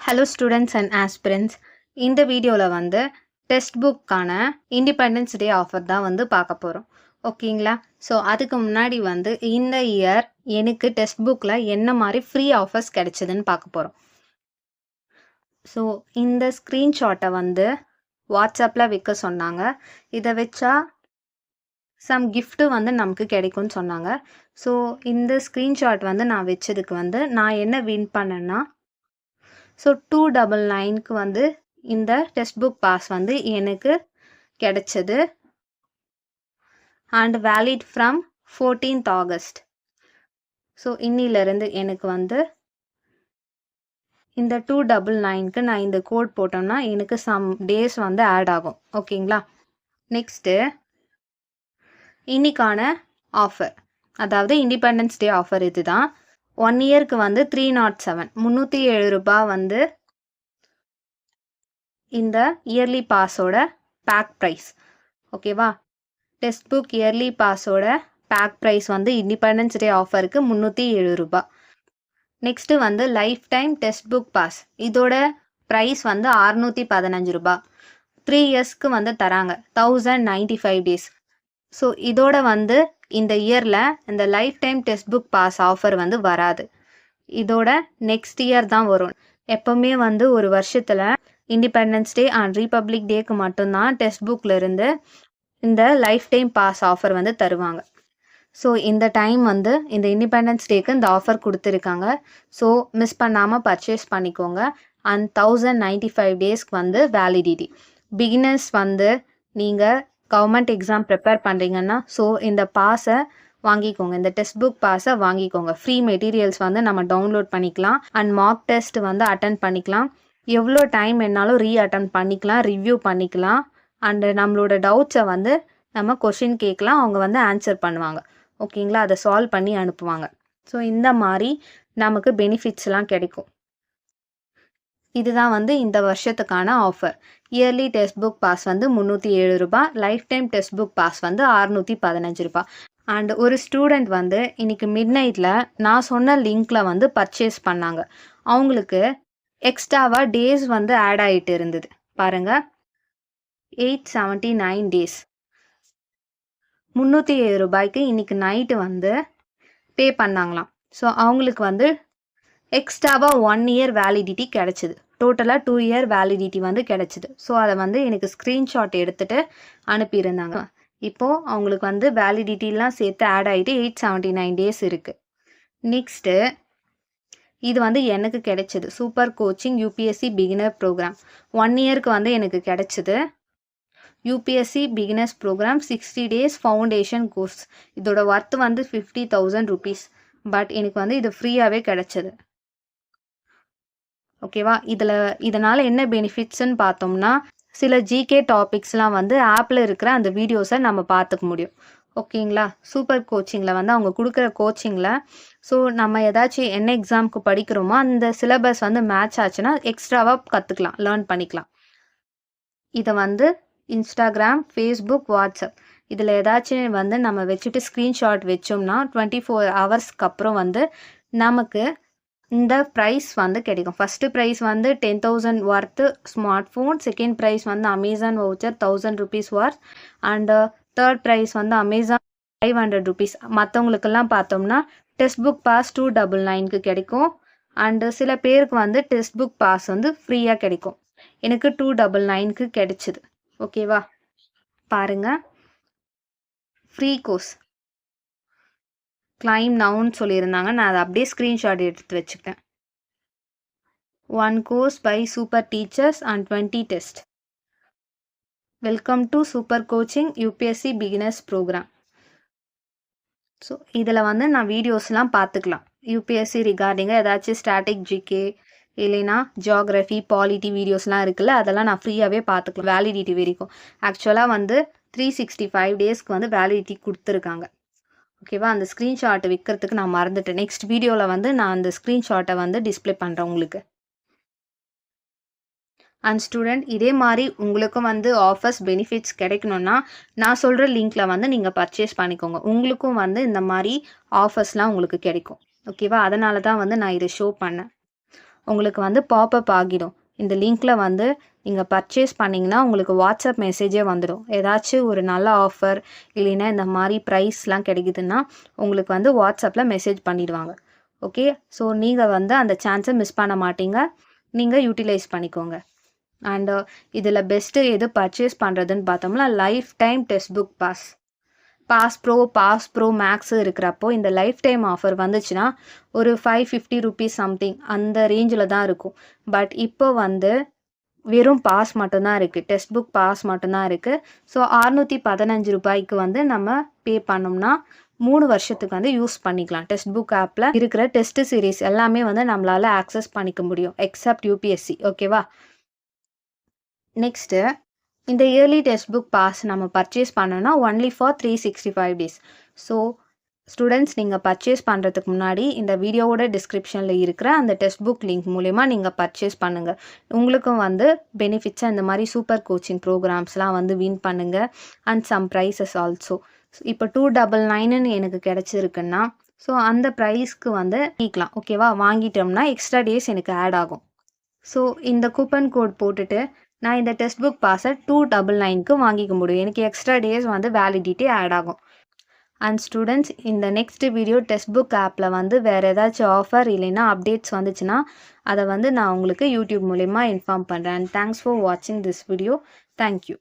Hello students and aspirants. இந்த வீடியோவில் வந்து டெக்ஸ்ட் புக்கான இண்டிபெண்டன்ஸ் டே ஆஃபர் தான் வந்து பார்க்க போகிறோம். ஓகேங்களா? ஸோ அதுக்கு முன்னாடி வந்து இந்த இயர் எனக்கு டெக்ஸ்ட் புக்கில் என்ன மாதிரி ஃப்ரீ ஆஃபர்ஸ் கிடைச்சதுன்னு பார்க்க போகிறோம். ஸோ இந்த ஸ்க்ரீன்ஷாட்டை வந்து வாட்ஸ்அப்பில் வைக்க சொன்னாங்க. இதை வச்சா சம் கிஃப்ட்டு வந்து நமக்கு கிடைக்கும்னு சொன்னாங்க. ஸோ இந்த ஸ்க்ரீன்ஷாட் வந்து நான் வச்சதுக்கு வந்து நான் என்ன வின் பண்ணேன்னா, ஸோ 299க்கு வந்து இந்த டெக்ஸ்ட் புக் பாஸ் வந்து எனக்கு கிடைச்சது. And valid from 14th August. So இன்னிலிருந்து எனக்கு வந்து இந்த 299க்கு நான் இந்த கோட் போட்டோம்னா எனக்கு சம் டேஸ் வந்து ஆட் ஆகும். ஓகேங்களா? நெக்ஸ்ட்டு இன்னைக்கான ஆஃபர், அதாவது இண்டிபெண்டன்ஸ் டே ஆஃபர் இதுதான். 1 இயருக்கு வந்து 307 307 ரூபாய் வந்து இந்த இயர்லி பாஸோட பேக் ப்ரைஸ். ஓகேவா? டெக்ஸ்ட் புக் இயர்லி பாஸோட பேக் ப்ரைஸ் வந்து இண்டிபெண்டன்ஸ் டே ஆஃபருக்கு 307 ரூபாய். நெக்ஸ்ட்டு வந்து life time text book pass, இதோட ப்ரைஸ் வந்து 615 ரூபாய். 3 இயர்ஸ்க்கு வந்து தராங்க, 1095 டேஸ். ஸோ இதோட வந்து இந்த இயரில் இந்த life time text book pass offer வந்து வராது. இதோட நெக்ஸ்ட் இயர் தான் வரும். எப்போவுமே வந்து ஒரு வருஷத்தில் இண்டிபெண்டன்ஸ் டே அண்ட் ரிபப்ளிக் டேக்கு மட்டும்தான் டெக்ஸ்ட் புக்கில் இருந்து இந்த லைஃப் டைம் பாஸ் ஆஃபர் வந்து தருவாங்க. ஸோ இந்த டைம் வந்து இந்த இண்டிபெண்டன்ஸ் டேக்கு இந்த ஆஃபர் கொடுத்துருக்காங்க. ஸோ மிஸ் பண்ணாமல் பர்ச்சேஸ் பண்ணிக்கோங்க. அண்ட் 1095 டேஸ்க்கு வந்து வேலிடிட்டி. பிகினர்ஸ் வந்து நீங்கள் கவர்மெண்ட் எக்ஸாம் ப்ரிப்பேர் பண்ணுறீங்கன்னா ஸோ இந்த பாஸை வாங்கிக்கோங்க, இந்த டெக்ஸ்ட் புக் பாஸை வாங்கிக்கோங்க. ஃப்ரீ மெட்டீரியல்ஸ் வந்து நம்ம டவுன்லோட் பண்ணிக்கலாம். அண்ட் மார்க் டெஸ்ட் வந்து அட்டன் பண்ணிக்கலாம். எவ்வளோ டைம் வேணாலும் அட்டன் பண்ணிக்கலாம், ரிவ்யூ பண்ணிக்கலாம். அண்டு நம்மளோட டவுட்ஸை வந்து நம்ம கொஷின் கேட்கலாம், அவங்க வந்து ஆன்சர் பண்ணுவாங்க. ஓகேங்களா? அதை சால்வ் பண்ணி அனுப்புவாங்க. ஸோ இந்த மாதிரி நமக்கு பெனிஃபிட்ஸ்லாம் கிடைக்கும். இதுதான் வந்து இந்த வருஷத்துக்கான offer. Early text book pass வந்து 307 ரூபாய், life time text book pass வந்து 615 ரூபாய். அண்ட் ஒரு ஸ்டூடெண்ட் வந்து இன்னைக்கு மிட் நைட்டில் நான் சொன்ன லிங்க்கில் வந்து பர்ச்சேஸ் பண்ணாங்க. அவங்களுக்கு எக்ஸ்ட்ராவாக டேஸ் வந்து ஆட் ஆகிட்டு இருந்தது. பாருங்கள், 879 டேஸ். 307 ரூபாய்க்கு இன்னைக்கு நைட்டு வந்து பே பண்ணாங்களாம். ஸோ அவங்களுக்கு வந்து எக்ஸ்ட்ராவாக 1 இயர் வேலிடிட்டி கிடச்சிது. டோட்டலாக 2 இயர் வேலிடிட்டி வந்து கிடச்சிது. ஸோ அதை வந்து எனக்கு ஸ்க்ரீன்ஷாட் எடுத்துகிட்டு அனுப்பியிருந்தாங்க. இப்போது அவங்களுக்கு வந்து வேலிடிட்டிலாம் சேர்த்து ஆட் ஆகிட்டு 879 டேஸ் இருக்குது. நெக்ஸ்ட்டு இது வந்து எனக்கு கிடைச்சிது super coaching UPSC beginner program. 1 இயருக்கு வந்து எனக்கு கிடைச்சிது. UPSC beginners program 60 days foundation course. இதோட ஒர்த் வந்து 50,000 ருபீஸ். பட் எனக்கு வந்து இது ஃப்ரீயாகவே கிடைச்சது. ஓகேவா? இதனால் என்ன பெனிஃபிட்ஸ்ன்னு பார்த்தோம்னா, சில ஜிகே டாபிக்ஸ்லாம் வந்து ஆப்பில் இருக்கிற அந்த வீடியோஸை நம்ம பார்த்துக்க முடியும். ஓகேங்களா? சூப்பர் கோச்சிங்கில் வந்து அவங்க கொடுக்குற கோச்சிங்கில் ஸோ நம்ம ஏதாச்சும் என்ன எக்ஸாமுக்கு படிக்கிறோமோ அந்த சிலபஸ் வந்து மேட்ச் ஆச்சுன்னா எக்ஸ்ட்ராவாக கற்றுக்கலாம், லேர்ன் பண்ணிக்கலாம். இதை வந்து இன்ஸ்டாகிராம், ஃபேஸ்புக், வாட்ஸ்அப் இதில் ஏதாச்சும் வந்து நம்ம வச்சுட்டு ஸ்க்ரீன்ஷாட் வச்சோம்னா 24 ஹவர்ஸ்க்கு அப்புறம் வந்து நமக்கு இந்த ப்ரைஸ் வந்து கிடைக்கும். ஃபஸ்ட்டு ப்ரைஸ் வந்து 10,000 worth smart phone. Second price வந்து Amazon voucher 1000 rupees worth. And third price வந்து அமேசான் 500 ருபீஸ். மற்றவங்களுக்கெல்லாம் பார்த்தோம்னா டெக்ஸ்ட் புக் பாஸ் 299க்கு கிடைக்கும். அண்டு சில பேருக்கு வந்து டெக்ஸ்ட் புக் பாஸ் வந்து ஃப்ரீயாக கிடைக்கும். எனக்கு 299க்கு கிடைச்சிது. ஓகேவா? பாருங்கள், ஃப்ரீ கோர்ஸ் கிளைம் நவுன்னு சொல்லியிருந்தாங்க. நான் அதை அப்படியே ஸ்க்ரீன்ஷாட் எடுத்து வச்சுக்கிட்டேன். 1 course by super teachers and 20 test. Welcome to super coaching UPSC beginners program. So இதில் வந்து நான் வீடியோஸ்லாம் பார்த்துக்கலாம். யூபிஎஸ்சி ரிகார்டிங்காக ஏதாச்சும் ஸ்டாட்டிக் ஜிகே இல்லைனா ஜியாகிரஃபி, பாலிட்டி வீடியோஸ்லாம் இருக்குல்ல, அதெல்லாம் நான் ஃப்ரீயாகவே பார்த்துக்கலாம். வேலிடிட்டி வரைக்கும் ஆக்சுவலாக வந்து 365 டேஸ்க்கு வந்து வேலிடிட்டி கொடுத்துருக்காங்க. ஓகேவா? அந்த ஸ்க்ரீன்ஷாட்டை விற்கிறதுக்கு நான் மறந்துட்டேன். நெக்ஸ்ட் வீடியோவில் வந்து நான் அந்த ஸ்க்ரீன்ஷாட்டை வந்து டிஸ்பிளே பண்ணுறேன் உங்களுக்கு. அண்ட் ஸ்டூடெண்ட், இதே மாதிரி உங்களுக்கும் வந்து ஆஃபர்ஸ் பெனிஃபிட்ஸ் கிடைக்கணுன்னா நான் சொல்கிற லிங்க்கில் வந்து நீங்கள் பர்ச்சேஸ் பண்ணிக்கோங்க. உங்களுக்கும் வந்து இந்த மாதிரி ஆஃபர்ஸ்லாம் உங்களுக்கு கிடைக்கும். ஓகேவா? அதனால தான் வந்து நான் இதை ஷோ பண்ணேன். உங்களுக்கு வந்து பாப்அப் ஆகிடும். இந்த லிங்க்கில் வந்து நீங்கள் பர்ச்சேஸ் பண்ணிங்கன்னா உங்களுக்கு வாட்ஸ்அப் மெசேஜே வந்துடும். ஏதாச்சும் ஒரு நல்ல ஆஃபர் இல்லைன்னா இந்த மாதிரி ப்ரைஸ்லாம் கிடைக்குதுன்னா உங்களுக்கு வந்து வாட்ஸ்அப்பில் மெசேஜ் பண்ணிடுவாங்க. ஓகே, ஸோ நீங்கள் வந்து அந்த சான்ஸை மிஸ் பண்ண மாட்டீங்க, நீங்கள் யூட்டிலைஸ் பண்ணிக்கோங்க. அண்ட் இதில் பெஸ்ட்டு எது பர்ச்சேஸ் பண்ணுறதுன்னு பார்த்தோம்னா life time text book pass pro max இருக்கிறப்போ இந்த லைஃப் டைம் ஆஃபர் வந்துச்சுன்னா ஒரு 550 ருபீஸ் சம்திங் அந்த ரேஞ்சில் தான் இருக்கும். பட் இப்போ வந்து வெறும் பாஸ் மட்டும்தான் இருக்குது, டெக்ஸ்ட் புக் பாஸ் மட்டும்தான் இருக்குது. ஸோ 615 ரூபாய்க்கு வந்து நம்ம பே பண்ணோம்னா 3 வருஷத்துக்கு வந்து யூஸ் பண்ணிக்கலாம். டெக்ஸ்ட் புக் ஆப்பில் இருக்கிற டெஸ்ட் சீரீஸ் எல்லாமே வந்து நம்மளால் ஆக்சஸ் பண்ணிக்க முடியும் எக்ஸப்ட் யூபிஎஸ்சி. ஓகேவா? நெக்ஸ்ட்டு இந்த இயர்லி டெக்ஸ்ட் புக் பாஸ் நம்ம பர்ச்சேஸ் பண்ணோன்னா only for 365 days. So students, நீங்கள் பர்ச்சேஸ் பண்ணுறதுக்கு முன்னாடி இந்த வீடியோவோட டிஸ்கிரிப்ஷனில் இருக்கிற அந்த டெக்ஸ்ட் புக் லிங்க் மூலயமா நீங்கள் பர்ச்சேஸ் பண்ணுங்கள். உங்களுக்கும் வந்து பெனிஃபிட்ஸாக இந்த மாதிரி சூப்பர் கோச்சிங் ப்ரோக்ராம்ஸ்லாம் வந்து வின் பண்ணுங்கள். And some prizes also. இப்போ 299ன்னு எனக்கு கிடச்சிருக்குன்னா ஸோ அந்த ப்ரைஸ்க்கு வந்து வாங்கிக்கலாம். ஓகேவா? வாங்கிட்டோம்னா எக்ஸ்ட்ரா டேஸ் எனக்கு ஆட் ஆகும். ஸோ இந்த கூப்பன் கோட் போட்டுட்டு நான் இந்த டெக்ஸ்ட் புக் பாஸை 299க்கு வாங்கிக்க முடியும். எனக்கு எக்ஸ்ட்ரா டேஸ் வந்து வேலிடிட்டி ஆட் ஆகும். அண்ட் ஸ்டூடெண்ட்ஸ், இந்த நெக்ஸ்ட் வீடியோ டெக்ஸ்ட் புக் ஆப்பில் வந்து வேறு ஏதாச்சும் ஆஃபர் இல்லைன்னா அப்டேட்ஸ் வந்துச்சுன்னா அதை வந்து நான் உங்களுக்கு யூடியூப் மூலமா இன்ஃபார்ம் பண்ணுறேன். தேங்க்ஸ் ஃபார் வாட்சிங் திஸ் வீடியோ. தேங்க்யூ.